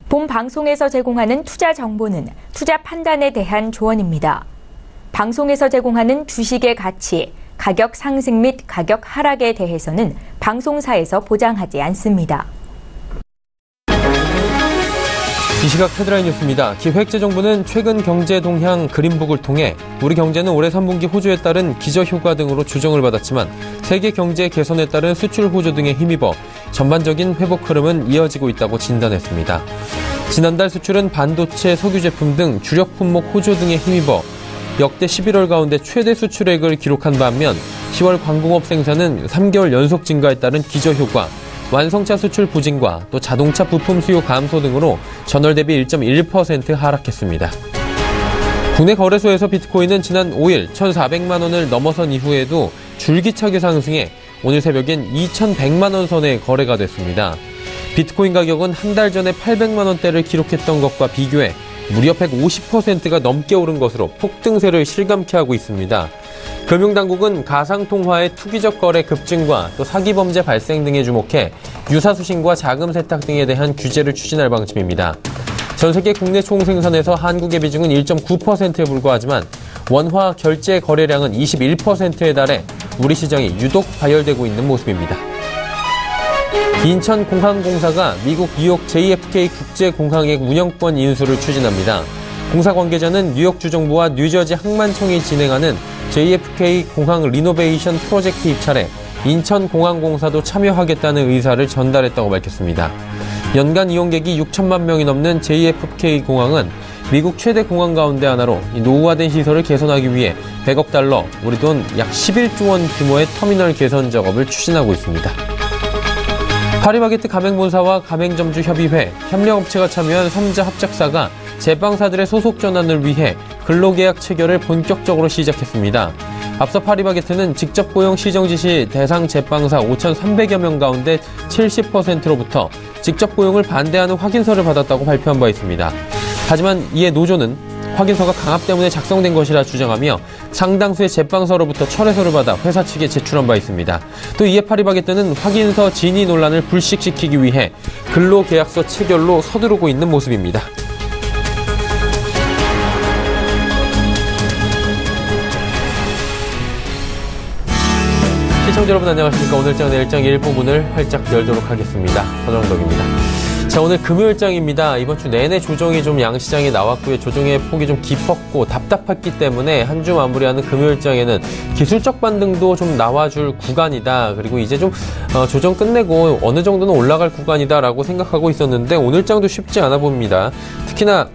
본 방송에서 제공하는 투자 정보는 투자 판단에 대한 조언입니다. 방송에서 제공하는 주식의 가치, 가격 상승 및 가격 하락에 대해서는 방송사에서 보장하지 않습니다. 이 시각 헤드라인 뉴스입니다. 기획재정부는 최근 경제 동향 그린북을 통해 우리 경제는 올해 3분기 호조에 따른 기저효과 등으로 조정을 받았지만 세계 경제 개선에 따른 수출 호조 등에 힘입어 전반적인 회복 흐름은 이어지고 있다고 진단했습니다. 지난달 수출은 반도체, 석유 제품 등 주력 품목 호조 등에 힘입어 역대 11월 가운데 최대 수출액을 기록한 반면 10월 광공업 생산은 3개월 연속 증가에 따른 기저효과, 완성차 수출 부진과 또 자동차 부품 수요 감소 등으로 전월 대비 1.1% 하락했습니다. 국내 거래소에서 비트코인은 지난 5일 1,400만 원을 넘어선 이후에도 줄기차게 상승해 오늘 새벽엔 2,100만 원 선에 거래가 됐습니다. 비트코인 가격은 한 달 전에 800만 원대를 기록했던 것과 비교해 무려 150%가 넘게 오른 것으로 폭등세를 실감케 하고 있습니다. 금융당국은 가상통화의 투기적 거래 급증과 또 사기범죄 발생 등에 주목해 유사수신과 자금 세탁 등에 대한 규제를 추진할 방침입니다. 전 세계 국내 총생산에서 한국의 비중은 1.9%에 불과하지만 원화 결제 거래량은 21%에 달해 우리 시장이 유독 과열되고 있는 모습입니다. 인천공항공사가 미국 뉴욕 JFK 국제공항의 운영권 인수를 추진합니다. 공사 관계자는 뉴욕 주정부와 뉴저지 항만청이 진행하는 JFK 공항 리노베이션 프로젝트 입찰에 인천공항공사도 참여하겠다는 의사를 전달했다고 밝혔습니다. 연간 이용객이 6천만 명이 넘는 JFK 공항은 미국 최대 공항 가운데 하나로 노후화된 시설을 개선하기 위해 100억 달러, 우리 돈 약 11조 원 규모의 터미널 개선 작업을 추진하고 있습니다. 파리바게뜨 가맹본사와 가맹점주협의회, 협력업체가 참여한 3자 합작사가 제빵사들의 소속 전환을 위해 근로계약 체결을 본격적으로 시작했습니다. 앞서 파리바게뜨는 직접 고용 시정 지시 대상 제빵사 5,300여 명 가운데 70%로부터 직접 고용을 반대하는 확인서를 받았다고 발표한 바 있습니다. 하지만 이에 노조는 확인서가 강압 때문에 작성된 것이라 주장하며 상당수의 제빵사로부터 철회서를 받아 회사 측에 제출한 바 있습니다. 또 이에 파리바게뜨는 확인서 진위 논란을 불식시키기 위해 근로계약서 체결로 서두르고 있는 모습입니다. 시청자 여러분 안녕하십니까. 오늘장 내일장 일부분을 활짝 열도록 하겠습니다. 서정덕입니다. 자, 오늘 금요일장입니다. 이번 주 내내 조정이 좀 양시장에 나왔고요. 조정의 폭이 좀 깊었고 답답했기 때문에 한 주 마무리하는 금요일장에는 기술적 반등도 좀 나와줄 구간이다. 그리고 이제 좀 조정 끝내고 어느 정도는 올라갈 구간이다라고 생각하고 있었는데 오늘장도 쉽지 않아 봅니다. 특히나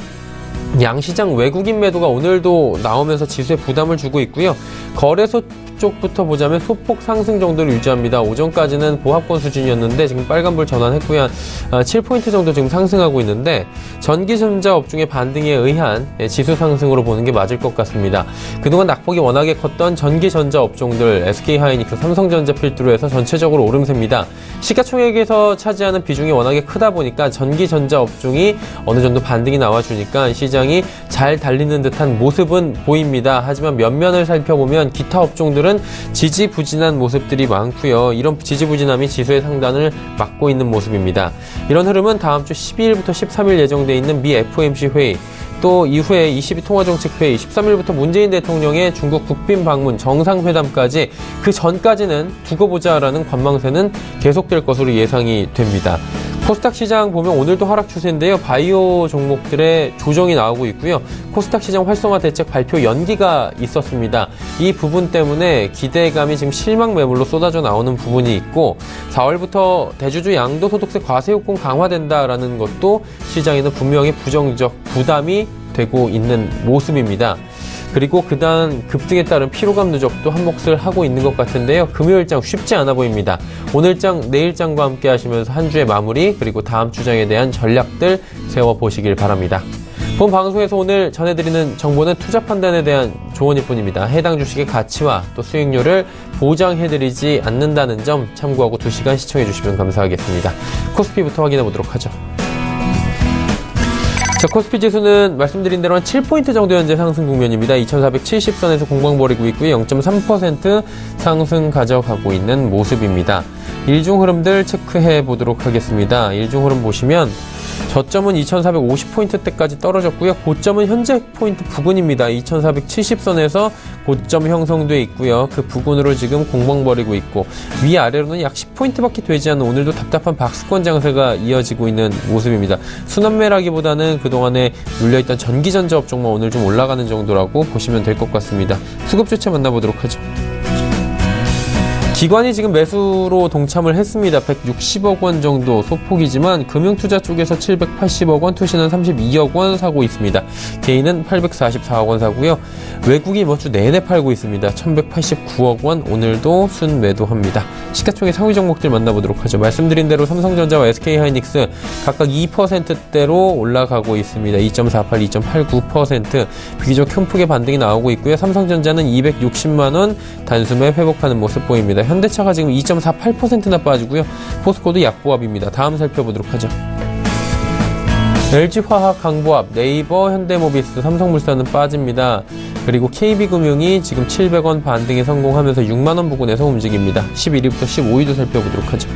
양시장 외국인 매도가 오늘도 나오면서 지수에 부담을 주고 있고요. 거래소 쪽부터 보자면 소폭 상승 정도를 유지합니다. 오전까지는 보합권 수준이었는데 지금 빨간불 전환했고요. 7포인트 정도 지금 상승하고 있는데 전기전자 업종의 반등에 의한 지수 상승으로 보는 게 맞을 것 같습니다. 그동안 낙폭이 워낙에 컸던 전기전자 업종들 SK하이닉스, 삼성전자 필두로 해서 전체적으로 오름세입니다. 시가총액에서 차지하는 비중이 워낙에 크다 보니까 전기전자 업종이 어느 정도 반등이 나와주니까 시장이 잘 달리는 듯한 모습은 보입니다. 하지만 면면을 살펴보면 기타 업종들은 지지부진한 모습들이 많고요. 이런 지지부진함이 지수의 상단을 막고 있는 모습입니다. 이런 흐름은 다음 주 12일부터 13일 예정돼 있는 미 FOMC 회의, 또 이후에 22 통화정책회의, 13일부터 문재인 대통령의 중국 국빈 방문, 정상회담까지 그 전까지는 두고 보자라는 관망세는 계속될 것으로 예상이 됩니다. 코스닥 시장 보면 오늘도 하락 추세인데요. 바이오 종목들의 조정이 나오고 있고요. 코스닥 시장 활성화 대책 발표 연기가 있었습니다. 이 부분 때문에 기대감이 지금 실망 매물로 쏟아져 나오는 부분이 있고 4월부터 대주주 양도소득세 과세요건 강화된다라는 것도 시장에는 분명히 부정적 부담이 되고 있는 모습입니다. 그리고 그다음 급등에 따른 피로감 누적도 한 몫을 하고 있는 것 같은데요. 금요일장 쉽지 않아 보입니다. 오늘장, 내일장과 함께 하시면서 한 주의 마무리 그리고 다음 주장에 대한 전략들 세워보시길 바랍니다. 본 방송에서 오늘 전해드리는 정보는 투자 판단에 대한 조언일 뿐입니다. 해당 주식의 가치와 또 수익률을 보장해드리지 않는다는 점 참고하고 2시간 시청해주시면 감사하겠습니다. 코스피부터 확인해 보도록 하죠. 자, 코스피 지수는 말씀드린 대로 한 7포인트 정도 현재 상승 국면입니다. 2470선에서 공방 벌이고 있고요. 0.3% 상승 가져가고 있는 모습입니다. 일중 흐름들 체크해 보도록 하겠습니다. 일중 흐름 보시면 저점은 2450포인트대까지 떨어졌고요. 고점은 현재 포인트 부근입니다. 2470선에서 고점 형성돼 있고요. 그 부근으로 지금 공방 벌이고 있고 위아래로는 약 10포인트밖에 되지 않는 오늘도 답답한 박스권 장세가 이어지고 있는 모습입니다. 순환매라기보다는 그동안에 눌려있던 전기전자 업종만 오늘 좀 올라가는 정도라고 보시면 될 것 같습니다. 수급 주체 만나보도록 하죠. 기관이 지금 매수로 동참을 했습니다. 160억 원 정도 소폭이지만 금융투자 쪽에서 780억 원, 투신은 32억 원 사고 있습니다. 개인은 844억 원 사고요. 외국이 이번 주 내내 팔고 있습니다. 1189억 원 오늘도 순매도합니다. 시가총액 상위 종목들 만나보도록 하죠. 말씀드린 대로 삼성전자와 SK하이닉스 각각 2%대로 올라가고 있습니다. 2.48, 2.89% 비교적 큰 폭의 반등이 나오고 있고요. 삼성전자는 260만 원 단숨에 회복하는 모습 보입니다. 현대차가 지금 2.48%나 빠지고요. 포스코도 약보합입니다. 다음 살펴보도록 하죠. LG화학, 강보합, 네이버, 현대모비스, 삼성물산은 빠집니다. 그리고 KB금융이 지금 700원 반등에 성공하면서 6만원 부근에서 움직입니다. 11위부터 15위도 살펴보도록 하죠.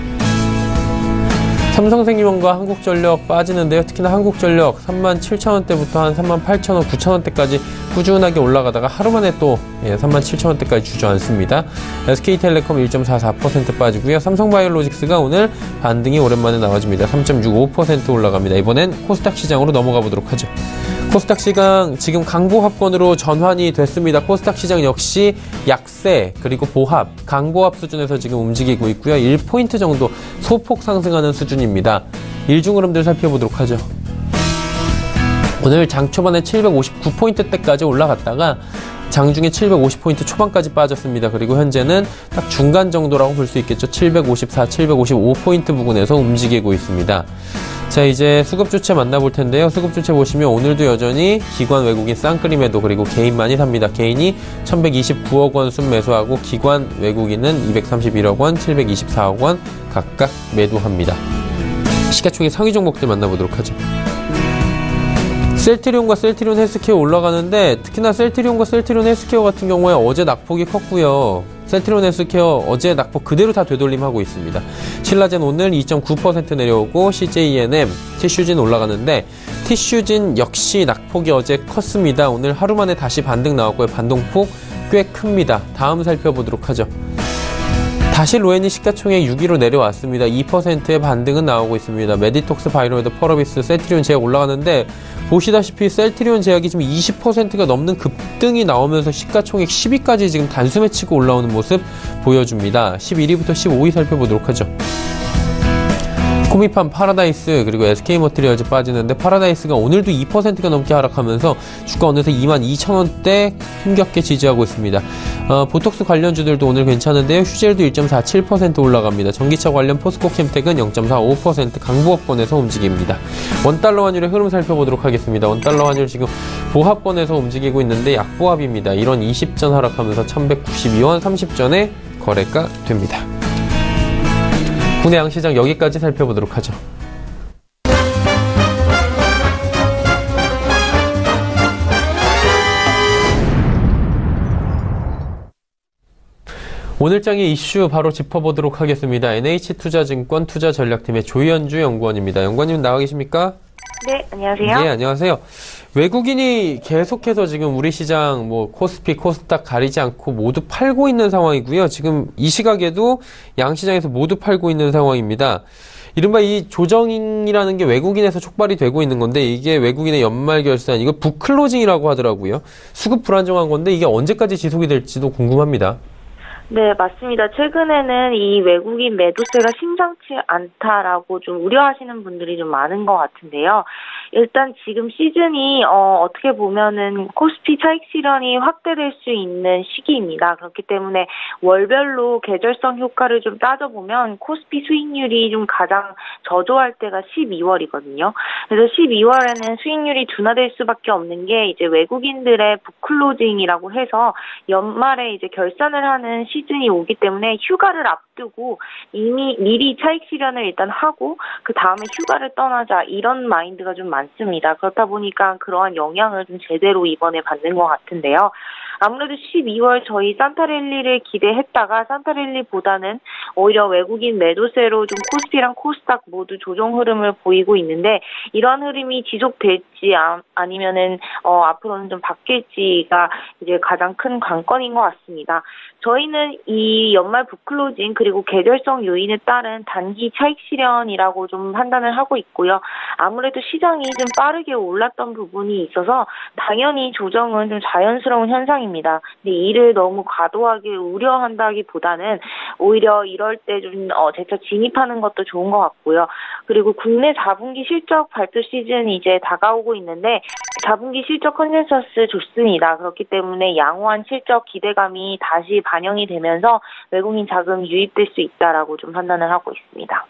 삼성생명과 한국전력 빠지는데요. 특히나 한국전력 37,000원대부터 한 38,000원, 9,000원대까지 꾸준하게 올라가다가 하루 만에 또 37,000원대까지 주저앉습니다. SK텔레콤 1.44% 빠지고요. 삼성바이오로직스가 오늘 반등이 오랜만에 나와줍니다. 3.65% 올라갑니다. 이번엔 코스닥 시장으로 넘어가 보도록 하죠. 코스닥 시장 지금 강보합권으로 전환이 됐습니다. 코스닥 시장 역시 약세 그리고 보합, 강보합 수준에서 지금 움직이고 있고요. 1포인트 정도 소폭 상승하는 수준입니다. 일중 흐름들 살펴보도록 하죠. 오늘 장 초반에 759포인트대까지 올라갔다가 장중에 750포인트 초반까지 빠졌습니다. 그리고 현재는 딱 중간 정도라고 볼 수 있겠죠. 754, 755포인트 부근에서 움직이고 있습니다. 자, 이제 수급 주체 만나볼 텐데요. 수급 주체 보시면 오늘도 여전히 기관 외국인 쌍끌이 매도 그리고 개인 많이 삽니다. 개인이 1129억 원 순매수하고 기관 외국인은 231억 원, 724억 원 각각 매도합니다. 시가총액 상위 종목들 만나보도록 하죠. 셀트리온과 셀트리온 헬스케어 올라가는데 특히나 셀트리온과 셀트리온 헬스케어 같은 경우에 어제 낙폭이 컸고요. 셀트리온 헬스케어 어제 낙폭 그대로 다 되돌림하고 있습니다. 신라젠 오늘 2.9% 내려오고 CJENM, 티슈진 올라가는데 티슈진 역시 낙폭이 어제 컸습니다. 오늘 하루 만에 다시 반등 나왔고요. 반동폭 꽤 큽니다. 다음 살펴보도록 하죠. 다시 로엔이 시가총액 6위로 내려왔습니다. 2%의 반등은 나오고 있습니다. 메디톡스, 바이로메드, 펄어비스, 셀트리온 제약 올라가는데 보시다시피 셀트리온 제약이 지금 20%가 넘는 급등이 나오면서 시가총액 10위까지 지금 단숨에 치고 올라오는 모습 보여줍니다. 11위부터 15위 살펴보도록 하죠. 코미팜, 파라다이스 그리고 SK머티리얼즈 빠지는데 파라다이스가 오늘도 2%가 넘게 하락하면서 주가 어느새 22,000원대 힘겹게 지지하고 있습니다. 보톡스 관련주들도 오늘 괜찮은데요. 휴젤도 1.47% 올라갑니다. 전기차 관련 포스코 캠텍은 0.45% 강보합권에서 움직입니다. 원달러 환율의 흐름 살펴보도록 하겠습니다. 원달러 환율 지금 보합권에서 움직이고 있는데 약보합입니다. 1원 20전 하락하면서 1192원 30전에 거래가 됩니다. 국내 양시장 여기까지 살펴보도록 하죠. 오늘장의 이슈 바로 짚어보도록 하겠습니다. NH투자증권 투자전략팀의 조현주 연구원입니다. 연구원님 나와 계십니까? 네, 안녕하세요. 네, 안녕하세요. 외국인이 계속해서 지금 우리 시장 코스피, 코스닥 가리지 않고 모두 팔고 있는 상황이고요. 지금 이 시각에도 양시장에서 모두 팔고 있는 상황입니다. 이른바 이 조정이라는 게 외국인에서 촉발이 되고 있는 건데 이게 외국인의 연말 결산, 이거 북클로징이라고 하더라고요. 수급 불안정한 건데 이게 언제까지 지속이 될지도 궁금합니다. 네, 맞습니다. 최근에는 이 외국인 매도세가 심상치 않다라고 좀 우려하시는 분들이 좀 많은 것 같은데요. 일단 지금 시즌이 어떻게 보면은 코스피 차익 실현이 확대될 수 있는 시기입니다. 그렇기 때문에 월별로 계절성 효과를 좀 따져보면 코스피 수익률이 좀 가장 저조할 때가 12월이거든요. 그래서 12월에는 수익률이 둔화될 수밖에 없는 게 이제 외국인들의 북클로징이라고 해서 연말에 이제 결산을 하는 시즌이 오기 때문에 휴가를 앞두고 이미 미리 차익 실현을 일단 하고 그 다음에 휴가를 떠나자 이런 마인드가 좀 많습니다. 그렇다 보니까 그러한 영향을 좀 제대로 이번에 받는 것 같은데요. 아무래도 12월 저희 산타랠리를 기대했다가 산타랠리보다는 오히려 외국인 매도세로 좀 코스피랑 코스닥 모두 조정 흐름을 보이고 있는데 이런 흐름이 지속될지 아니면은 앞으로는 좀 바뀔지가 이제 가장 큰 관건인 것 같습니다. 저희는 이 연말 북클로징 그리고 계절성 요인에 따른 단기 차익 실현이라고 좀 판단을 하고 있고요. 아무래도 시장이 좀 빠르게 올랐던 부분이 있어서 당연히 조정은 좀 자연스러운 현상입니다. 근데 이를 너무 과도하게 우려한다기보다는 오히려 이럴 때 좀 재차 진입하는 것도 좋은 것 같고요. 그리고 국내 4분기 실적 발표 시즌이 이제 다가오고 있는데 4분기 실적 컨센서스 좋습니다. 그렇기 때문에 양호한 실적 기대감이 다시 반영이 되면서 외국인 자금 유입될 수 있다라고 좀 판단을 하고 있습니다.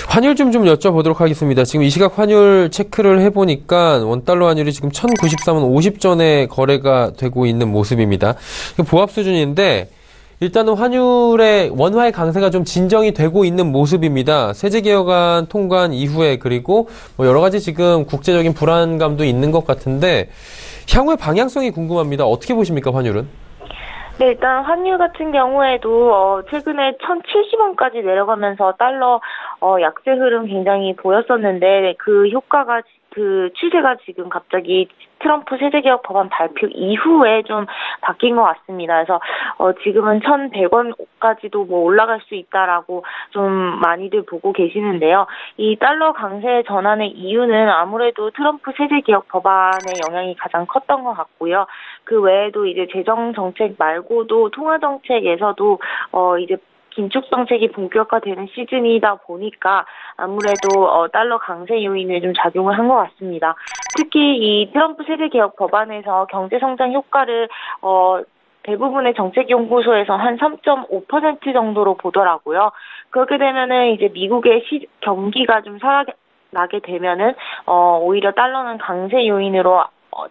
환율 좀 여쭤보도록 하겠습니다. 지금 이 시각 환율 체크를 해보니까 원달러 환율이 지금 1093원 50전에 거래가 되고 있는 모습입니다. 보합 수준인데 일단은 환율의 원화의 강세가 좀 진정이 되고 있는 모습입니다. 세제개혁안 통과한 이후에 그리고 뭐 여러 가지 지금 국제적인 불안감도 있는 것 같은데 향후의 방향성이 궁금합니다. 어떻게 보십니까, 환율은? 네, 일단 환율 같은 경우에도 최근에 1,070원까지 내려가면서 달러 약세 흐름 굉장히 보였었는데 그 효과가 그 추세가 지금 갑자기 트럼프 세제개혁 법안 발표 이후에 좀 바뀐 것 같습니다. 그래서 지금은 1,100원까지도 뭐 올라갈 수 있다라고 좀 많이들 보고 계시는데요. 이 달러 강세 전환의 이유는 아무래도 트럼프 세제개혁 법안의 영향이 가장 컸던 것 같고요. 그 외에도 이제 재정 정책 말고도 통화 정책에서도 이제 긴축 정책이 본격화되는 시즌이다 보니까 아무래도 달러 강세 요인을 좀 작용을 한 것 같습니다. 특히 이 트럼프 세제개혁 법안에서 경제성장 효과를 대부분의 정책연구소에서 한 3.5% 정도로 보더라고요. 그렇게 되면은 이제 미국의 경기가 좀 살아나게 되면은 오히려 달러는 강세 요인으로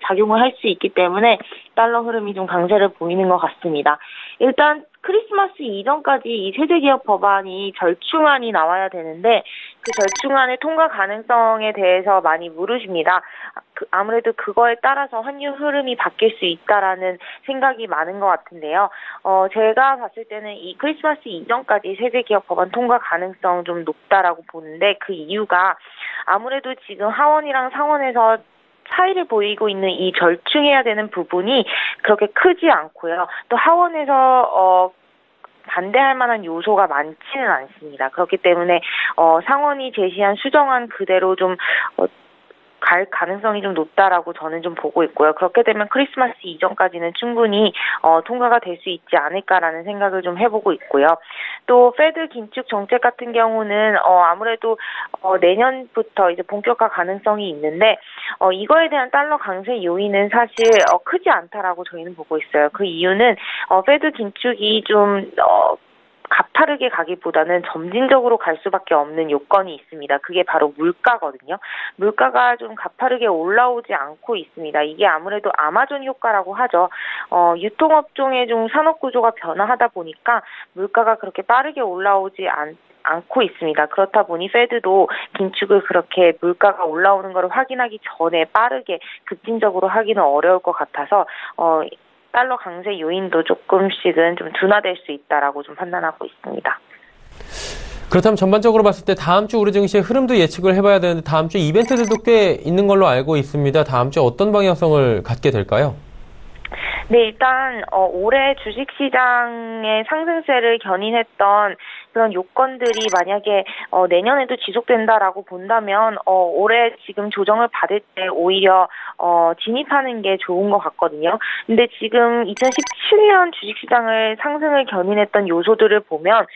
작용을 할 수 있기 때문에 달러 흐름이 좀 강세를 보이는 것 같습니다. 일단 크리스마스 이전까지 이 세제개혁 법안이 절충안이 나와야 되는데 그 절충안의 통과 가능성에 대해서 많이 물으십니다. 아무래도 그거에 따라서 환율 흐름이 바뀔 수 있다라는 생각이 많은 것 같은데요. 제가 봤을 때는 이 크리스마스 이전까지 세제개혁 법안 통과 가능성 좀 높다라고 보는데 그 이유가 아무래도 지금 하원이랑 상원에서 차이를 보이고 있는 이 절충해야 되는 부분이 그렇게 크지 않고요. 또 하원에서 반대할 만한 요소가 많지는 않습니다. 그렇기 때문에 상원이 제시한 수정안 그대로 좀 갈 가능성이 좀 높다라고 저는 좀 보고 있고요. 그렇게 되면 크리스마스 이전까지는 충분히 통과가 될 수 있지 않을까라는 생각을 좀 해보고 있고요. 또 페드 긴축 정책 같은 경우는 아무래도 내년부터 이제 본격화 가능성이 있는데 이거에 대한 달러 강세 요인은 사실 크지 않다라고 저희는 보고 있어요. 그 이유는 페드 긴축이 좀 가파르게 가기보다는 점진적으로 갈 수밖에 없는 요건이 있습니다. 그게 바로 물가거든요. 물가가 좀 가파르게 올라오지 않고 있습니다. 이게 아무래도 아마존 효과라고 하죠. 유통업종의 좀 산업구조가 변화하다 보니까 물가가 그렇게 빠르게 올라오지 않고 있습니다. 그렇다 보니 페드도 긴축을 그렇게 물가가 올라오는 것을 확인하기 전에 빠르게 급진적으로 하기는 어려울 것 같아서 달러 강세 요인도 조금씩은 좀 둔화될 수 있다라고 좀 판단하고 있습니다. 그렇다면 전반적으로 봤을 때 다음 주 우리 증시의 흐름도 예측을 해봐야 되는데 다음 주 이벤트들도 꽤 있는 걸로 알고 있습니다. 다음 주 어떤 방향성을 갖게 될까요? 네, 일단 올해 주식시장의 상승세를 견인했던 그런 요건들이 만약에 내년에도 지속된다라고 본다면 올해 지금 조정을 받을 때 오히려 진입하는 게 좋은 것 같거든요. 근데 지금 2017년 주식시장을 상승을 견인했던 요소들을 보면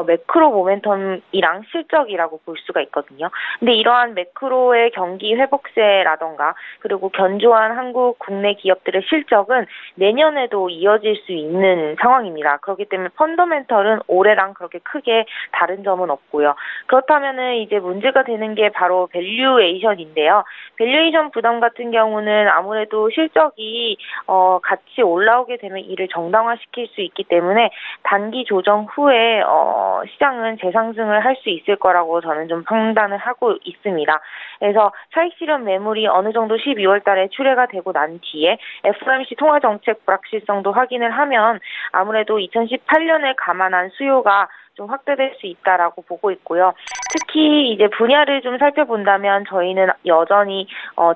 매크로 모멘텀이랑 실적이라고 볼 수가 있거든요. 근데 이러한 매크로의 경기 회복세라던가 그리고 견조한 한국 국내 기업들의 실적은 내년에도 이어질 수 있는 상황입니다. 그렇기 때문에 펀더멘털은 올해랑 그렇게 크게 다른 점은 없고요. 그렇다면은 이제 문제가 되는 게 바로 밸류에이션인데요. 밸류에이션 부담 같은 경우는 아무래도 실적이 같이 올라오게 되면 이를 정당화시킬 수 있기 때문에 단기 조정 후에 시장은 재상승을 할 수 있을 거라고 저는 좀 판단을 하고 있습니다. 그래서 차익 실현 매물이 어느 정도 12월 달에 출회가 되고 난 뒤에 FOMC 통화 정책 불확실성도 확인을 하면 아무래도 2018년을 감안한 수요가 좀 확대될 수 있다라고 보고 있고요. 특히 이제 분야를 좀 살펴본다면 저희는 여전히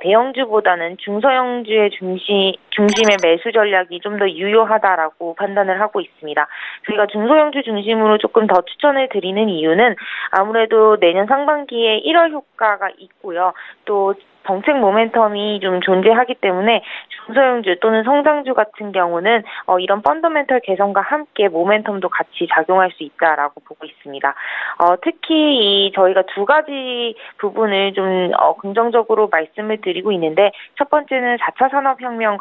대형주보다는 중소형주의 중심의 매수 전략이 좀 더 유효하다라고 판단을 하고 있습니다. 저희가 중소형주 중심으로 조금 더 추천을 드리는 이유는 아무래도 내년 상반기에 1월 효과가 있고요. 또 정책 모멘텀이 좀 존재하기 때문에 중소형주 또는 성장주 같은 경우는 이런 펀더멘털 개선과 함께 모멘텀도 같이 작용할 수 있다라고 보고 있습니다. 특히 저희가 두 가지 부분을 좀 긍정적으로 말씀을 드리고 있는데 첫 번째는 4차 산업혁명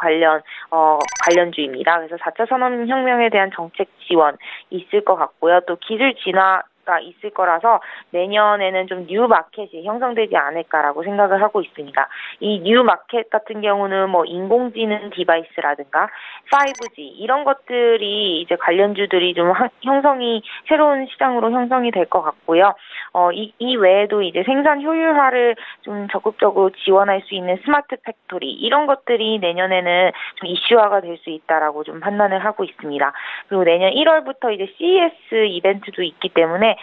관련주입니다. 그래서 4차 산업혁명에 대한 정책 지원 있을 것 같고요. 또 기술 진화 가 있을 거라서 내년에는 좀 뉴 마켓이 형성되지 않을까라고 생각을 하고 있습니다. 이 뉴 마켓 같은 경우는 뭐 인공지능 디바이스라든가 5G 이런 것들이 이제 관련주들이 좀 새로운 시장으로 형성이 될 것 같고요. 이 외에도 이제 생산 효율화를 좀 적극적으로 지원할 수 있는 스마트 팩토리 이런 것들이 내년에는 좀 이슈화가 될 수 있다라고 좀 판단을 하고 있습니다. 그리고 내년 1월부터 이제 CES 이벤트도 있기 때문에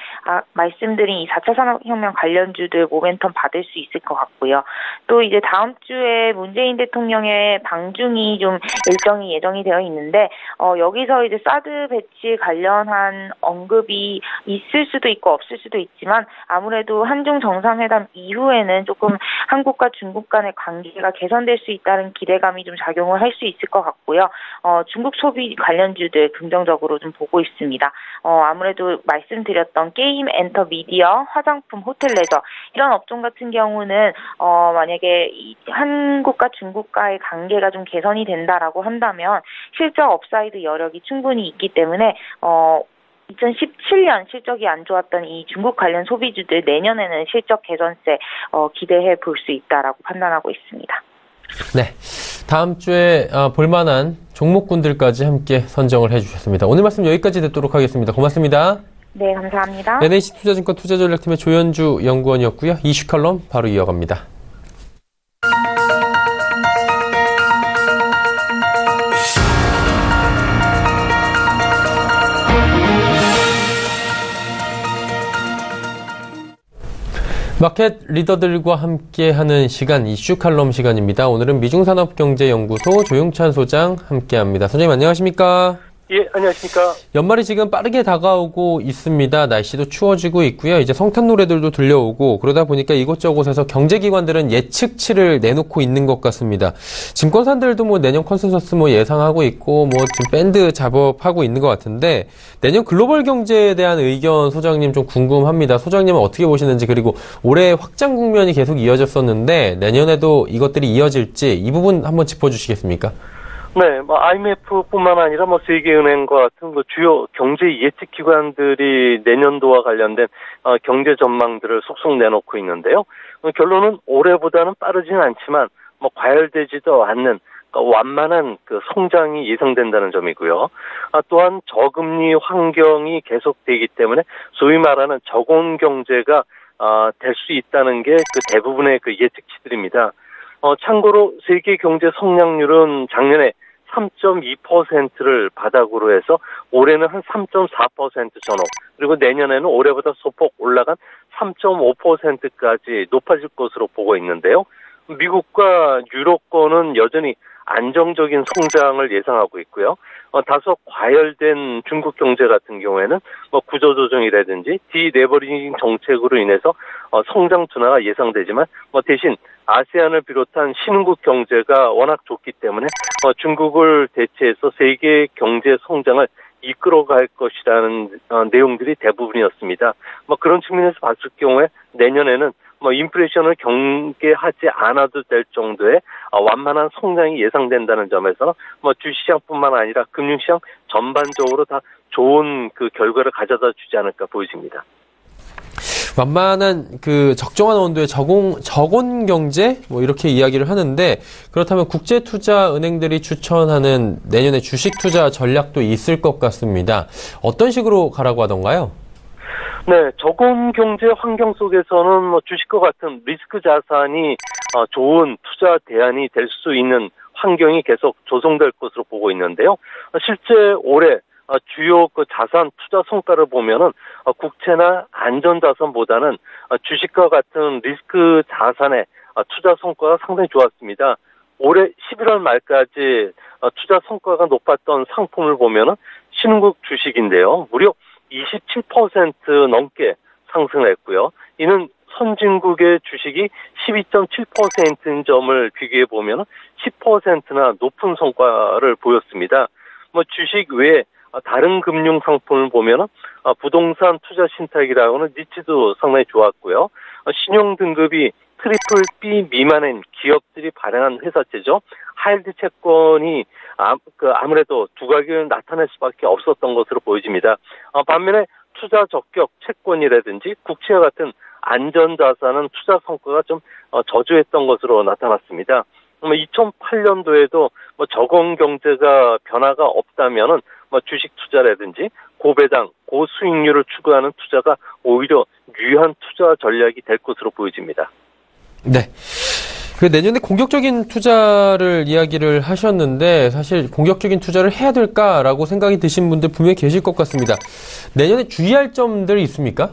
말씀드린 이 4차 산업혁명 관련주들 모멘텀 받을 수 있을 것 같고요. 또 이제 다음 주에 문재인 대통령의 방중이 좀 일정이 예정이 되어 있는데 여기서 이제 사드 배치 관련한 언급이 있을 수도 있고 없을 수도 있지만 아무래도 한중 정상회담 이후에는 조금 한국과 중국 간의 관계가 개선될 수 있다는 기대감이 좀 작용을 할 수 있을 것 같고요. 중국 소비 관련주들 긍정적으로 좀 보고 있습니다. 아무래도 말씀드렸던 게임, 엔터, 미디어, 화장품, 호텔, 레저 이런 업종 같은 경우는 만약에 한국과 중국과의 관계가 좀 개선이 된다라고 한다면 실적 업사이드 여력이 충분히 있기 때문에 2017년 실적이 안 좋았던 이 중국 관련 소비주들 내년에는 실적 개선세 기대해 볼 수 있다라고 판단하고 있습니다. 네, 다음 주에 볼만한 종목군들까지 함께 선정을 해주셨습니다. 오늘 말씀 여기까지 듣도록 하겠습니다. 고맙습니다. 네, 감사합니다. NH투자증권 투자전략팀의 조현주 연구원이었고요. 이슈 칼럼 바로 이어갑니다. 마켓 리더들과 함께하는 시간, 이슈 칼럼 시간입니다. 오늘은 미중산업경제연구소 조용찬 소장 함께합니다. 소장님 안녕하십니까? 예, 안녕하십니까? 연말이 지금 빠르게 다가오고 있습니다. 날씨도 추워지고 있고요. 이제 성탄 노래들도 들려오고 그러다 보니까 이곳저곳에서 경제기관들은 예측치를 내놓고 있는 것 같습니다. 증권사들도 뭐 내년 컨센서스 예상하고 있고 지금 밴드 작업하고 있는 것 같은데 내년 글로벌 경제에 대한 의견 소장님 좀 궁금합니다. 소장님은 어떻게 보시는지 그리고 올해 확장 국면이 계속 이어졌었는데 내년에도 이것들이 이어질지 이 부분 한번 짚어주시겠습니까? 네, IMF뿐만 아니라 세계은행과 같은 주요 경제 예측 기관들이 내년도와 관련된 경제 전망들을 속속 내놓고 있는데요. 결론은 올해보다는 빠르진 않지만 과열되지도 않는 완만한 성장이 예상된다는 점이고요. 또한 저금리 환경이 계속되기 때문에 소위 말하는 저온 경제가 될 수 있다는 게 대부분의 예측치들입니다. 참고로 세계 경제 성장률은 작년에 3.2%를 바닥으로 해서 올해는 한 3.4% 전후 그리고 내년에는 올해보다 소폭 올라간 3.5%까지 높아질 것으로 보고 있는데요. 미국과 유럽권은 여전히 안정적인 성장을 예상하고 있고요. 다소 과열된 중국 경제 같은 경우에는 구조조정이라든지 디레버리징 정책으로 인해서 성장 둔화가 예상되지만 대신 아세안을 비롯한 신흥국 경제가 워낙 좋기 때문에 중국을 대체해서 세계 경제 성장을 이끌어갈 것이라는 내용들이 대부분이었습니다. 그런 측면에서 봤을 경우에 내년에는 인플레이션을 경계하지 않아도 될 정도의 완만한 성장이 예상된다는 점에서 주시장뿐만 아니라 금융시장 전반적으로 다 좋은 그 결과를 가져다 주지 않을까 보여집니다. 완만한 그 적정한 온도의 저온 경제 이렇게 이야기를 하는데, 그렇다면 국제투자은행들이 추천하는 내년에 주식 투자 전략도 있을 것 같습니다. 어떤 식으로 가라고 하던가요? 네, 저온 경제 환경 속에서는 주식과 같은 리스크 자산이 좋은 투자 대안이 될 수 있는 환경이 계속 조성될 것으로 보고 있는데요. 실제 올해 주요 그 자산 투자 성과를 보면은 국채나 안전자산보다는 주식과 같은 리스크 자산의 투자 성과가 상당히 좋았습니다. 올해 11월 말까지 투자 성과가 높았던 상품을 보면은 신흥국 주식인데요. 무려 27% 넘게 상승했고요. 이는 선진국의 주식이 12.7%인 점을 비교해 보면 10%나 높은 성과를 보였습니다. 주식 외에 다른 금융 상품을 보면 부동산 투자 신탁이라고는 니치도 상당히 좋았고요. 신용 등급이 트리플 B 미만인 기업들이 발행한 회사채죠. 하이힐드 채권이 아무래도 두각을 나타낼 수밖에 없었던 것으로 보여집니다. 반면에 투자 적격 채권이라든지 국채와 같은 안전자산은 투자 성과가 좀 저조했던 것으로 나타났습니다. 2008년도에도 저공 경제가 변화가 없다면은 주식 투자라든지 고배당, 고수익률을 추구하는 투자가 오히려 유효한 투자 전략이 될 것으로 보여집니다. 네. 내년에 공격적인 투자를 이야기를 하셨는데, 사실 공격적인 투자를 해야 될까라고 생각이 드신 분들 분명히 계실 것 같습니다. 내년에 주의할 점들이 있습니까?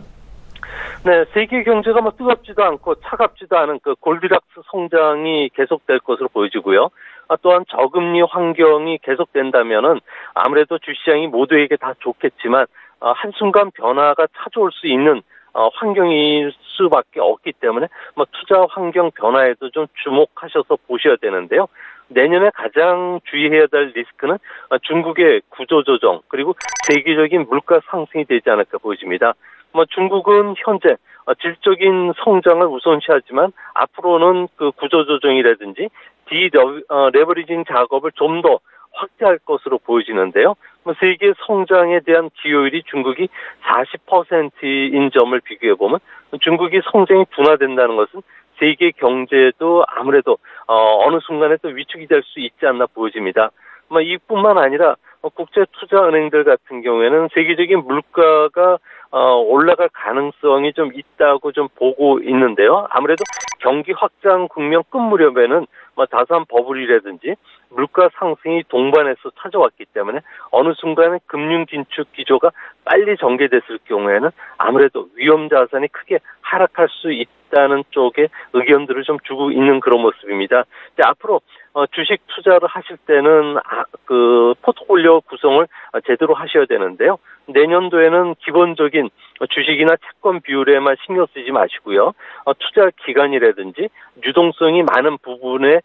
네, 세계 경제가 뜨겁지도 않고 차갑지도 않은 그 골디락스 성장이 계속될 것으로 보여지고요. 또한 저금리 환경이 계속된다면은 아무래도 주시장이 모두에게 다 좋겠지만 한순간 변화가 찾아올 수 있는 환경일 수밖에 없기 때문에 투자 환경 변화에도 좀 주목하셔서 보셔야 되는데요. 내년에 가장 주의해야 될 리스크는 중국의 구조조정 그리고 세계적인 물가 상승이 되지 않을까 보여집니다. 중국은 현재 질적인 성장을 우선시하지만 앞으로는 그 구조조정이라든지 디레버리징 작업을 좀 더 확대할 것으로 보여지는데요. 세계 성장에 대한 기여율이 중국이 40%인 점을 비교해보면 중국이 성장이 둔화된다는 것은 세계 경제도 아무래도 어느 순간에 또 위축이 될 수 있지 않나 보여집니다. 이뿐만 아니라 국제투자은행들 같은 경우에는 세계적인 물가가 올라갈 가능성이 좀 있다고 좀 보고 있는데요. 아무래도 경기 확장 국면 끝 무렵에는 자산 버블이라든지 물가 상승이 동반해서 찾아왔기 때문에 어느 순간에 금융 긴축 기조가 빨리 전개됐을 경우에는 아무래도 위험 자산이 크게 하락할 수 있다는 쪽에 의견들을 좀 주고 있는 그런 모습입니다. 이제 앞으로 주식 투자를 하실 때는 그 포트폴리오 구성을 제대로 하셔야 되는데요. 내년도에는 기본적인 주식이나 채권 비율에만 신경 쓰지 마시고요. 투자 기간이라든지 유동성이 많은 부분에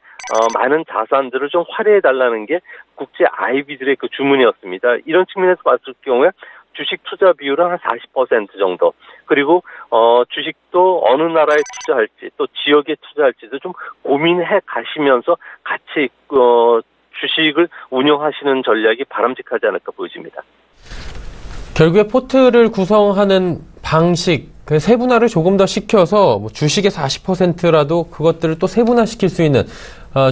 많은 자산들을 좀 활용해 달라는 게 국제 IB들의 그 주문이었습니다. 이런 측면에서 봤을 경우에 주식 투자 비율은 한 40% 정도, 그리고 주식도 어느 나라에 투자할지 또 지역에 투자할지도 좀 고민해 가시면서 같이 주식을 운영하시는 전략이 바람직하지 않을까 보여집니다. 결국에 포트를 구성하는 방식, 그 세분화를 조금 더 시켜서 주식의 40%라도 그것들을 또 세분화시킬 수 있는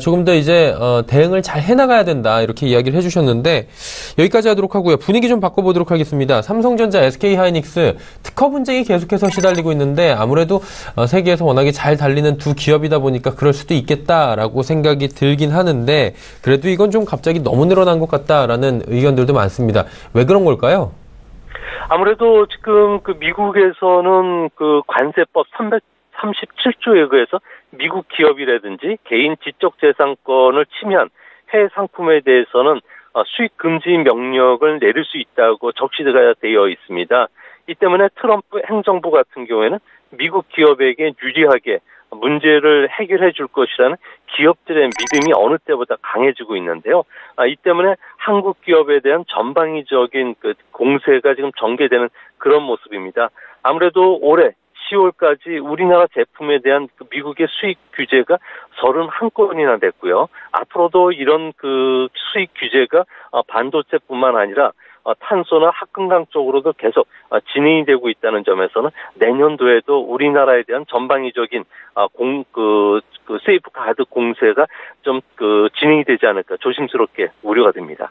조금 더 이제 대응을 잘 해나가야 된다, 이렇게 이야기를 해주셨는데 여기까지 하도록 하고요. 분위기 좀 바꿔보도록 하겠습니다. 삼성전자, SK하이닉스 특허 분쟁이 계속해서 시달리고 있는데 아무래도 세계에서 워낙에 잘 달리는 두 기업이다 보니까 그럴 수도 있겠다라고 생각이 들긴 하는데, 그래도 이건 좀 갑자기 너무 늘어난 것 같다라는 의견들도 많습니다. 왜 그런 걸까요? 아무래도 지금 그 미국에서는 그 관세법 337조에 의해서 미국 기업이라든지 개인 지적재산권을 침해한 해외 상품에 대해서는 수입 금지 명령을 내릴 수 있다고 적시가 되어 있습니다. 이 때문에 트럼프 행정부 같은 경우에는 미국 기업에게 유리하게 문제를 해결해 줄 것이라는 기업들의 믿음이 어느 때보다 강해지고 있는데요. 이 때문에 한국 기업에 대한 전방위적인 그 공세가 지금 전개되는 그런 모습입니다. 아무래도 올해 10월까지 우리나라 제품에 대한 그 미국의 수입 규제가 31건이나 됐고요. 앞으로도 이런 그 수입 규제가 반도체뿐만 아니라 탄소나 합금강 쪽으로도 계속 진행이 되고 있다는 점에서는 내년도에도 우리나라에 대한 전방위적인 세이프 가드 공세가 좀 진행이 되지 않을까 조심스럽게 우려가 됩니다.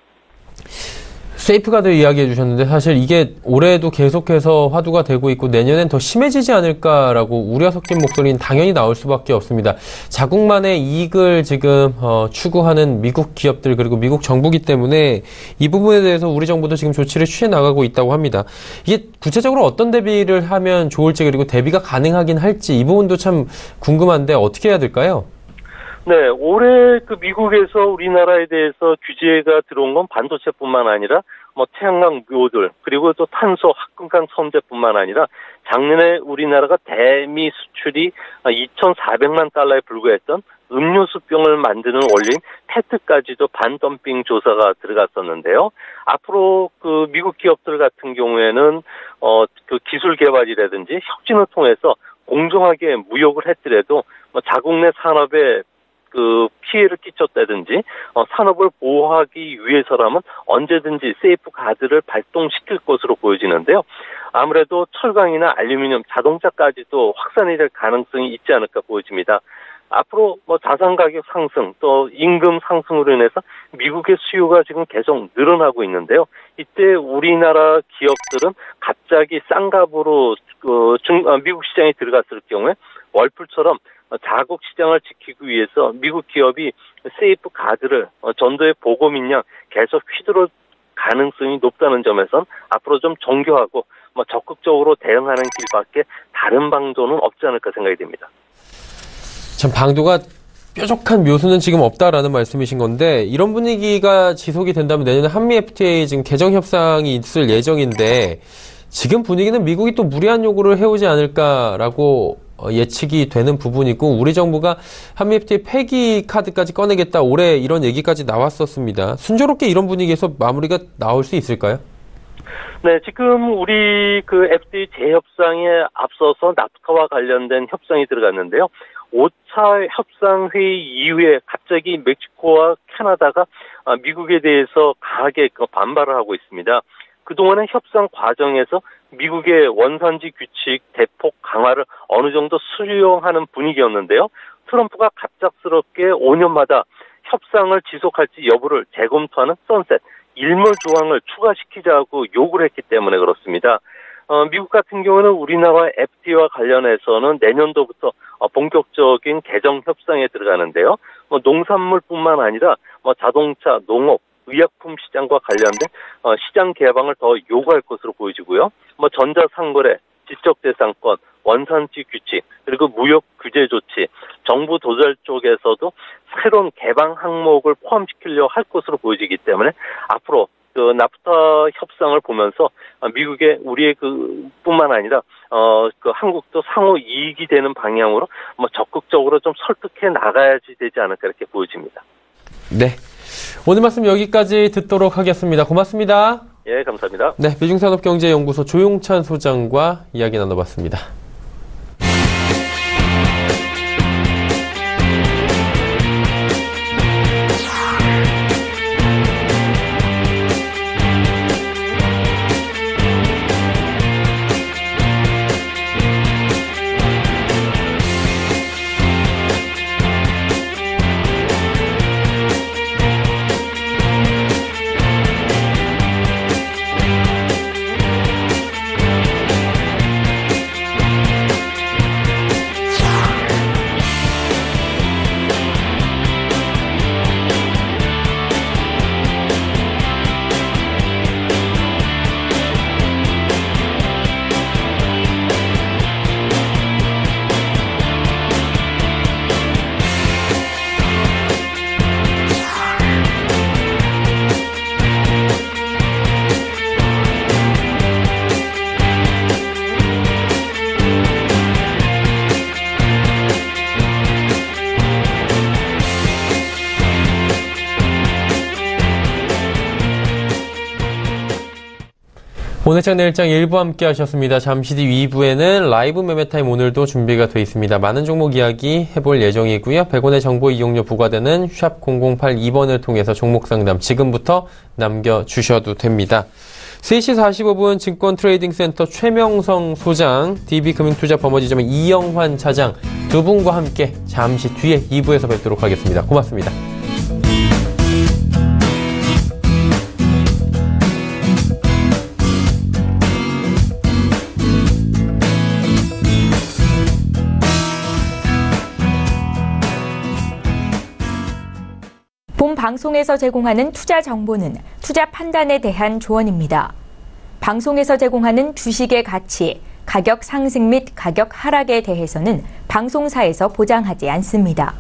세이프가드 이야기해 주셨는데 사실 이게 올해도 계속해서 화두가 되고 있고 내년엔 더 심해지지 않을까라고 우려 섞인 목소리는 당연히 나올 수밖에 없습니다. 자국만의 이익을 지금 추구하는 미국 기업들 그리고 미국 정부기 때문에 이 부분에 대해서 우리 정부도 지금 조치를 취해 나가고 있다고 합니다. 이게 구체적으로 어떤 대비를 하면 좋을지 그리고 대비가 가능하긴 할지 이 부분도 참 궁금한데 어떻게 해야 될까요? 네, 올해 그 미국에서 우리나라에 대해서 규제가 들어온 건 반도체뿐만 아니라 태양광 묘들 그리고 또 탄소 합금강 선제뿐만 아니라 작년에 우리나라가 대미 수출이 2,400만 달러에 불과했던 음료수병을 만드는 원료인 페트까지도 반덤핑 조사가 들어갔었는데요. 앞으로 그 미국 기업들 같은 경우에는 그 기술 개발이라든지 혁신을 통해서 공정하게 무역을 했더라도 자국 내 산업에 그 피해를 끼쳤다든지 산업을 보호하기 위해서라면 언제든지 세이프 가드를 발동시킬 것으로 보여지는데요. 아무래도 철강이나 알루미늄, 자동차까지도 확산이 될 가능성이 있지 않을까 보여집니다. 앞으로 자산 가격 상승 또 임금 상승으로 인해서 미국의 수요가 지금 계속 늘어나고 있는데요. 이때 우리나라 기업들은 갑자기 싼 값으로 미국 시장에 들어갔을 경우에 월풀처럼 자국 시장을 지키기 위해서 미국 기업이 세이프 가드를 전도의 보고민 양 계속 휘두를 가능성이 높다는 점에선 앞으로 좀 정교하고 적극적으로 대응하는 길밖에 다른 방도는 없지 않을까 생각이 됩니다. 참 방도가 뾰족한 묘수는 지금 없다라는 말씀이신 건데 이런 분위기가 지속이 된다면 내년에 한미 FTA 지금 개정 협상이 있을 예정인데 지금 분위기는 미국이 또 무리한 요구를 해오지 않을까라고 예측이 되는 부분이고 우리 정부가 한미 FTA 폐기 카드까지 꺼내겠다 올해 이런 얘기까지 나왔었습니다. 순조롭게 이런 분위기에서 마무리가 나올 수 있을까요? 네, 지금 우리 그 FTA 재협상에 앞서서 나프타와 관련된 협상이 들어갔는데요. 5차 협상회의 이후에 갑자기 멕시코와 캐나다가 미국에 대해서 강하게 반발을 하고 있습니다. 그동안의 협상 과정에서 미국의 원산지 규칙 대폭 강화를 어느 정도 수용하는 분위기였는데요. 트럼프가 갑작스럽게 5년마다 협상을 지속할지 여부를 재검토하는 선셋, 일몰 조항을 추가시키자고 요구를 했기 때문에 그렇습니다. 미국 같은 경우는 우리나라 FTA와 관련해서는 내년도부터 본격적인 개정 협상에 들어가는데요. 농산물뿐만 아니라 자동차, 농업, 의약품 시장과 관련된 시장 개방을 더 요구할 것으로 보여지고요. 전자상거래, 지적재산권, 원산지 규칙, 그리고 무역 규제 조치, 정부 도달 쪽에서도 새로운 개방 항목을 포함시키려고 할 것으로 보여지기 때문에 앞으로 그 나프타 협상을 보면서 미국의 우리의 뿐만 아니라 그 한국도 상호 이익이 되는 방향으로 적극적으로 좀 설득해 나가야지 되지 않을까 이렇게 보여집니다. 네. 오늘 말씀 여기까지 듣도록 하겠습니다. 고맙습니다. 예, 감사합니다. 네, 미중산업경제연구소 조용찬 소장과 이야기 나눠봤습니다. 오늘장 내일장 1부 함께 하셨습니다. 잠시 뒤 2부에는 라이브 매매타임 오늘도 준비가 되어 있습니다. 많은 종목 이야기 해볼 예정이고요. 100원의 정보 이용료 부과되는 샵 0082번을 통해서 종목 상담 지금부터 남겨주셔도 됩니다. 3시 45분 증권트레이딩센터 최명성 소장, DB금융투자 버머지점의 이영환 차장 두 분과 함께 잠시 뒤에 2부에서 뵙도록 하겠습니다. 고맙습니다. 본 방송에서 제공하는 투자 정보는 투자 판단에 대한 조언입니다. 방송에서 제공하는 주식의 가치, 가격 상승 및 가격 하락에 대해서는 방송사에서 보장하지 않습니다.